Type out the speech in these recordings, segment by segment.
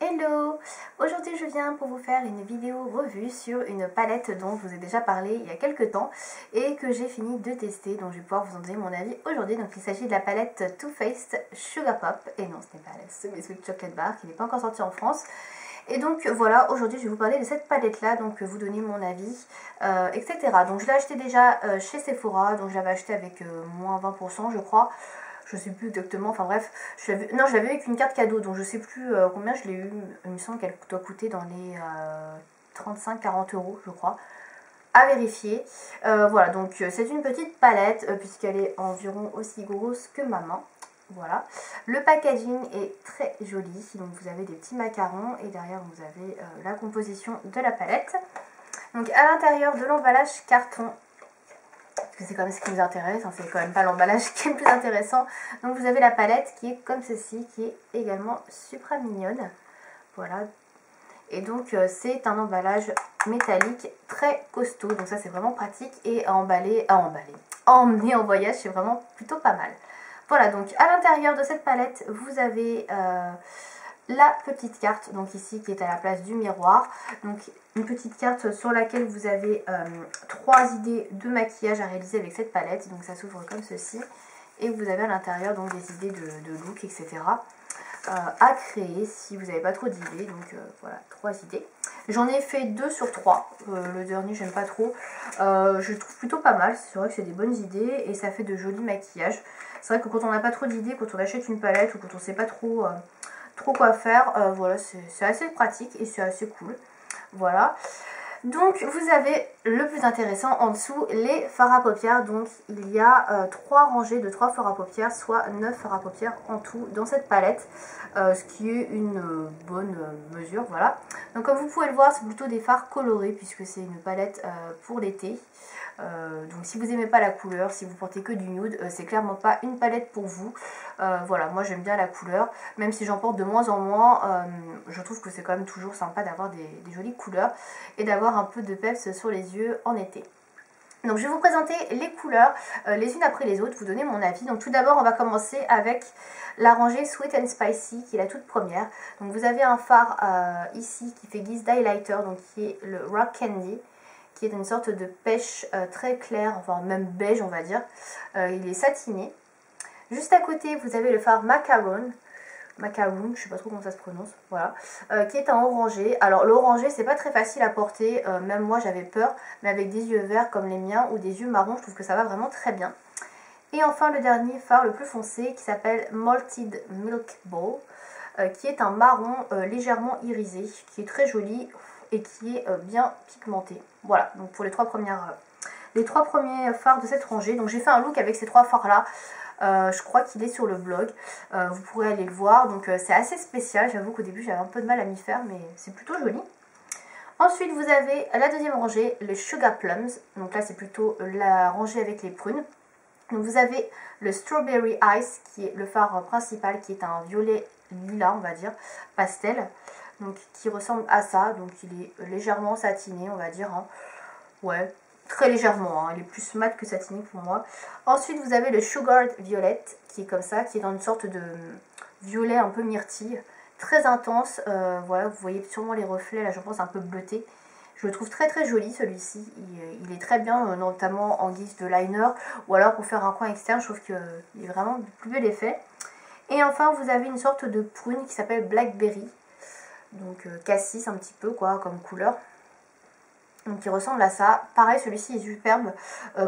Hello! Aujourd'hui je viens pour vous faire une vidéo revue sur une palette dont je vous ai déjà parlé il y a quelques temps et que j'ai fini de tester, donc je vais pouvoir vous en donner mon avis aujourd'hui. Donc il s'agit de la palette Too Faced Sugar Pop, et non ce n'est pas la Sweet Chocolate Bar qui n'est pas encore sortie en France. Et donc voilà, aujourd'hui je vais vous parler de cette palette là, donc vous donner mon avis, etc. Donc je l'ai acheté déjà chez Sephora, donc je l'avais acheté avec moins 20% je crois. Je sais plus exactement, enfin bref, je l'avais avec une carte cadeau, donc je sais plus combien je l'ai eu. Il me semble qu'elle doit coûter dans les 35-40 euros je crois, à vérifier. Voilà, donc c'est une petite palette puisqu'elle est environ aussi grosse que ma main. Voilà, le packaging est très joli, donc vous avez des petits macarons et derrière vous avez la composition de la palette. Donc à l'intérieur de l'emballage carton, parce que c'est quand même ce qui nous intéresse, hein, c'est quand même pas l'emballage qui est le plus intéressant. Donc vous avez la palette qui est comme ceci, qui est également super mignonne. Voilà. Et donc c'est un emballage métallique très costaud, donc ça c'est vraiment pratique, et à emmener en voyage, c'est vraiment plutôt pas mal. Voilà, donc à l'intérieur de cette palette, vous avez la petite carte, donc ici qui est à la place du miroir. Donc une petite carte sur laquelle vous avez 3 idées de maquillage à réaliser avec cette palette. Donc ça s'ouvre comme ceci. Et vous avez à l'intérieur donc des idées de look, etc. À créer si vous n'avez pas trop d'idées. Donc voilà, 3 idées. J'en ai fait 2 sur 3. Le dernier, j'aime pas trop. Je le trouve plutôt pas mal. C'est vrai que c'est des bonnes idées et ça fait de jolis maquillages. C'est vrai que quand on n'a pas trop d'idées, quand on achète une palette ou quand on ne sait pas trop quoi faire, voilà, c'est assez pratique et c'est assez cool. Voilà. Donc vous avez le plus intéressant en dessous, les fards à paupières. Donc il y a 3 rangées de 3 fards à paupières, soit 9 fards à paupières en tout dans cette palette, ce qui est une bonne mesure. Voilà. Donc comme vous pouvez le voir, c'est plutôt des fards colorés puisque c'est une palette pour l'été. Donc si vous n'aimez pas la couleur, si vous portez que du nude, c'est clairement pas une palette pour vous. Voilà, moi j'aime bien la couleur, même si j'en porte de moins en moins, je trouve que c'est quand même toujours sympa d'avoir des jolies couleurs et d'avoir un peu de peps sur les yeux en été. Donc je vais vous présenter les couleurs les unes après les autres, vous donner mon avis. Donc tout d'abord on va commencer avec la rangée Sweet and Spicy qui est la toute première. Donc vous avez un fard ici qui fait guise d'highlighter, donc qui est le Rock Candy, qui est une sorte de pêche très claire, enfin même beige on va dire. Il est satiné. Juste à côté vous avez le fard Macaron, je sais pas trop comment ça se prononce, voilà, qui est un orangé. Alors l'orangé c'est pas très facile à porter, même moi j'avais peur, mais avec des yeux verts comme les miens ou des yeux marrons, je trouve que ça va vraiment très bien. Et enfin le dernier fard le plus foncé qui s'appelle Malted Milk Ball, qui est un marron légèrement irisé, qui est très joli et qui est bien pigmenté. Voilà, donc pour les trois premiers fards de cette rangée. Donc j'ai fait un look avec ces 3 fards là. Je crois qu'il est sur le blog, vous pourrez aller le voir. Donc c'est assez spécial, j'avoue qu'au début j'avais un peu de mal à m'y faire, mais c'est plutôt joli. Ensuite vous avez la deuxième rangée, les Sugar Plums. Donc là c'est plutôt la rangée avec les prunes. Donc vous avez le Strawberry Ice qui est le fard principal, qui est un violet lilas on va dire, pastel, donc qui ressemble à ça. Donc il est légèrement satiné on va dire, hein. Ouais, très légèrement, hein. Il est plus mat que satiné pour moi. Ensuite vous avez le Sugared Violet qui est comme ça, qui est dans une sorte de violet un peu myrtille, très intense. Voilà, vous voyez sûrement les reflets là, je pense un peu bleuté. Je le trouve très très joli celui-ci, il est très bien, notamment en guise de liner ou alors pour faire un coin externe. Je trouve qu'il est vraiment de plus bel effet. Et enfin vous avez une sorte de prune qui s'appelle Blackberry, donc cassis un petit peu quoi comme couleur, donc qui ressemble à ça. Pareil, celui-ci est superbe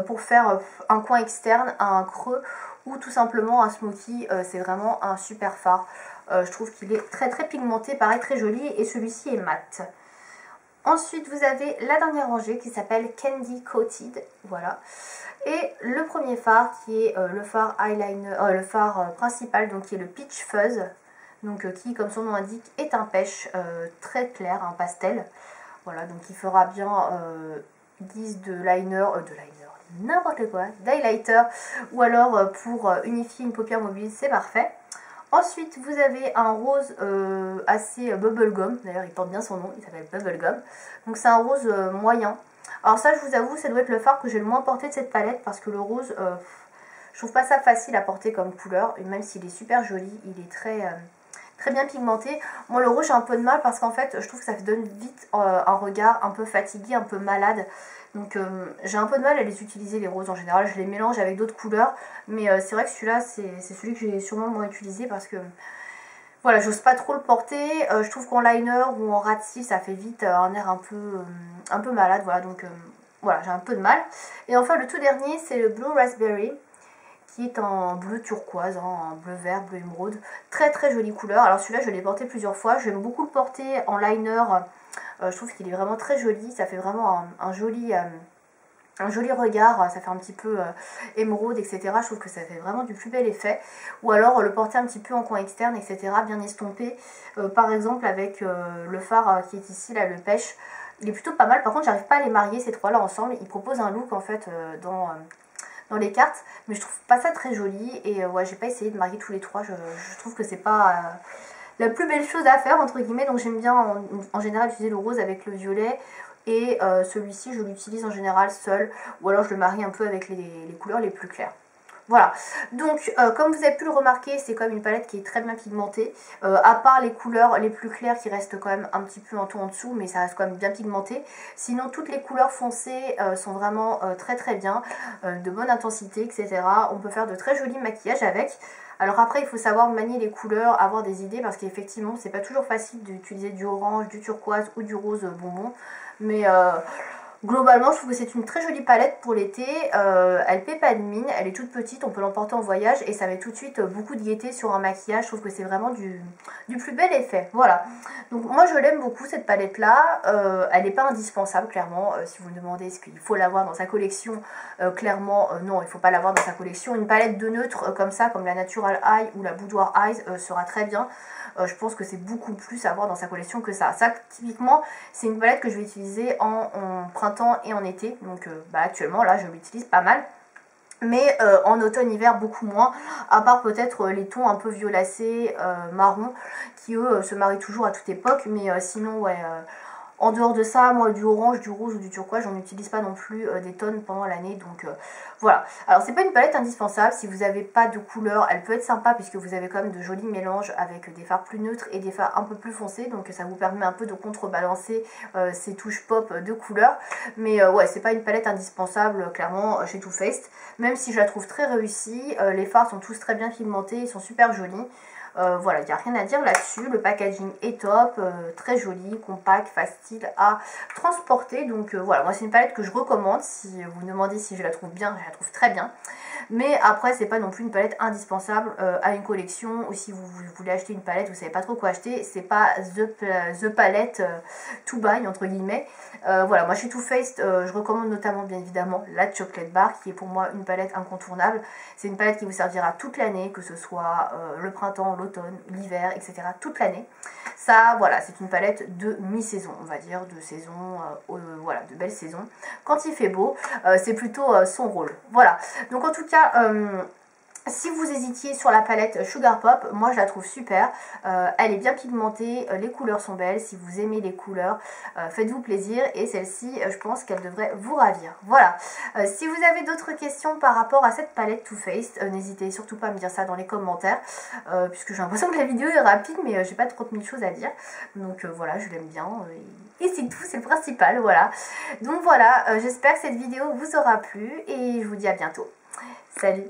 pour faire un coin externe, un creux ou tout simplement un smoky. C'est vraiment un super fard. Je trouve qu'il est très très pigmenté, pareil très joli, et celui-ci est mat. Ensuite vous avez la dernière rangée qui s'appelle Candy Coated, voilà. Et le premier fard qui est le fard eyeliner, le fard principal, donc qui est le Peach Fuzz, donc qui comme son nom indique est un pêche très clair, un pastel. Voilà, donc il fera bien guise de liner, n'importe quoi, d'highlighter, ou alors pour unifier une paupière mobile, c'est parfait. Ensuite, vous avez un rose assez bubblegum, d'ailleurs il porte bien son nom, il s'appelle bubblegum. Donc c'est un rose moyen. Alors ça, je vous avoue, ça doit être le fard que j'ai le moins porté de cette palette, parce que le rose, je trouve pas ça facile à porter comme couleur, et même s'il est super joli, il est très très bien pigmenté. Moi le rose j'ai un peu de mal parce qu'en fait je trouve que ça donne vite un regard un peu fatigué, un peu malade. Donc j'ai un peu de mal à les utiliser les roses en général, je les mélange avec d'autres couleurs. Mais c'est vrai que celui-là c'est celui que j'ai sûrement le moins utilisé parce que voilà, j'ose pas trop le porter. Je trouve qu'en liner ou en ras de cils ça fait vite un air un peu malade. Voilà, donc voilà, j'ai un peu de mal. Et enfin le tout dernier c'est le Blue Raspberry, qui est en bleu turquoise, hein, en bleu vert, bleu émeraude. Très très jolie couleur. Alors celui-là je l'ai porté plusieurs fois. J'aime beaucoup le porter en liner. Je trouve qu'il est vraiment très joli. Ça fait vraiment un joli regard. Ça fait un petit peu émeraude, etc. Je trouve que ça fait vraiment du plus bel effet. Ou alors le porter un petit peu en coin externe, etc. Bien estompé. Par exemple avec le fard qui est ici, là, le pêche. Il est plutôt pas mal. Par contre j'arrive pas à les marier ces trois là ensemble. Il propose un look en fait dans les cartes, mais je trouve pas ça très joli. Et ouais, j'ai pas essayé de marier tous les trois. Je trouve que c'est pas la plus belle chose à faire entre guillemets. Donc j'aime bien en général utiliser le rose avec le violet. Et celui-ci je l'utilise en général seul, ou alors je le marie un peu avec les couleurs les plus claires. Voilà, donc comme vous avez pu le remarquer, c'est quand même une palette qui est très bien pigmentée, à part les couleurs les plus claires qui restent quand même un petit peu en tout en dessous, mais ça reste quand même bien pigmenté. Sinon toutes les couleurs foncées sont vraiment très très bien, de bonne intensité, etc. On peut faire de très jolis maquillages avec. Alors après il faut savoir manier les couleurs, avoir des idées, parce qu'effectivement c'est pas toujours facile d'utiliser du orange, du turquoise ou du rose bonbon, mais globalement, je trouve que c'est une très jolie palette pour l'été. Elle paie pas de mine, elle est toute petite, on peut l'emporter en voyage et ça met tout de suite beaucoup de gaieté sur un maquillage. Je trouve que c'est vraiment du plus bel effet. Voilà. Donc moi je l'aime beaucoup cette palette là. Elle n'est pas indispensable clairement. Si vous me demandez est-ce qu'il faut l'avoir dans sa collection, clairement non, il ne faut pas l'avoir dans sa collection. Une palette de neutre comme ça, comme la Natural Eye ou la Boudoir Eyes sera très bien. Je pense que c'est beaucoup plus à avoir dans sa collection que ça. Ça, typiquement, c'est une palette que je vais utiliser en printemps et en été. Donc actuellement, là, je l'utilise pas mal. Mais en automne-hiver, beaucoup moins. À part peut-être les tons un peu violacés, marron, qui eux se marient toujours à toute époque. Mais sinon, ouais... en dehors de ça, moi du orange, du rouge ou du turquoise, j'en utilise pas non plus des tonnes pendant l'année. Donc voilà. Alors c'est pas une palette indispensable. Si vous n'avez pas de couleur, elle peut être sympa puisque vous avez quand même de jolis mélanges avec des fards plus neutres et des fards un peu plus foncés. Donc ça vous permet un peu de contrebalancer ces touches pop de couleurs. Mais ouais, c'est pas une palette indispensable clairement chez Too Faced. Même si je la trouve très réussie. Les fards sont tous très bien pigmentés, ils sont super jolis. Voilà, il n'y a rien à dire là-dessus. Le packaging est top, très joli, compact, facile à transporter. Donc voilà, moi c'est une palette que je recommande. Si vous me demandez si je la trouve bien, je la trouve très bien. Mais après, c'est pas non plus une palette indispensable à une collection. Ou si vous voulez acheter une palette, vous savez pas trop quoi acheter, c'est pas the palette to buy entre guillemets. Voilà, moi chez Too Faced, je recommande notamment bien évidemment la Chocolate Bar, qui est pour moi une palette incontournable. C'est une palette qui vous servira toute l'année, que ce soit le printemps, l'automne, l'hiver, etc. toute l'année. Ça, voilà, c'est une palette de mi-saison, on va dire, de saison, voilà, de belle saison. Quand il fait beau, c'est plutôt son rôle. Voilà, donc en tout cas... si vous hésitiez sur la palette Sugar Pop, moi je la trouve super. Elle est bien pigmentée, les couleurs sont belles. Si vous aimez les couleurs, faites-vous plaisir. Et celle-ci, je pense qu'elle devrait vous ravir. Voilà. Si vous avez d'autres questions par rapport à cette palette Too Faced, n'hésitez surtout pas à me dire ça dans les commentaires. Puisque j'ai l'impression que la vidéo est rapide, mais j'ai pas trop de mille choses à dire. Donc voilà, je l'aime bien. Et c'est tout, c'est le principal, voilà. Donc voilà, j'espère que cette vidéo vous aura plu. Et je vous dis à bientôt. Salut!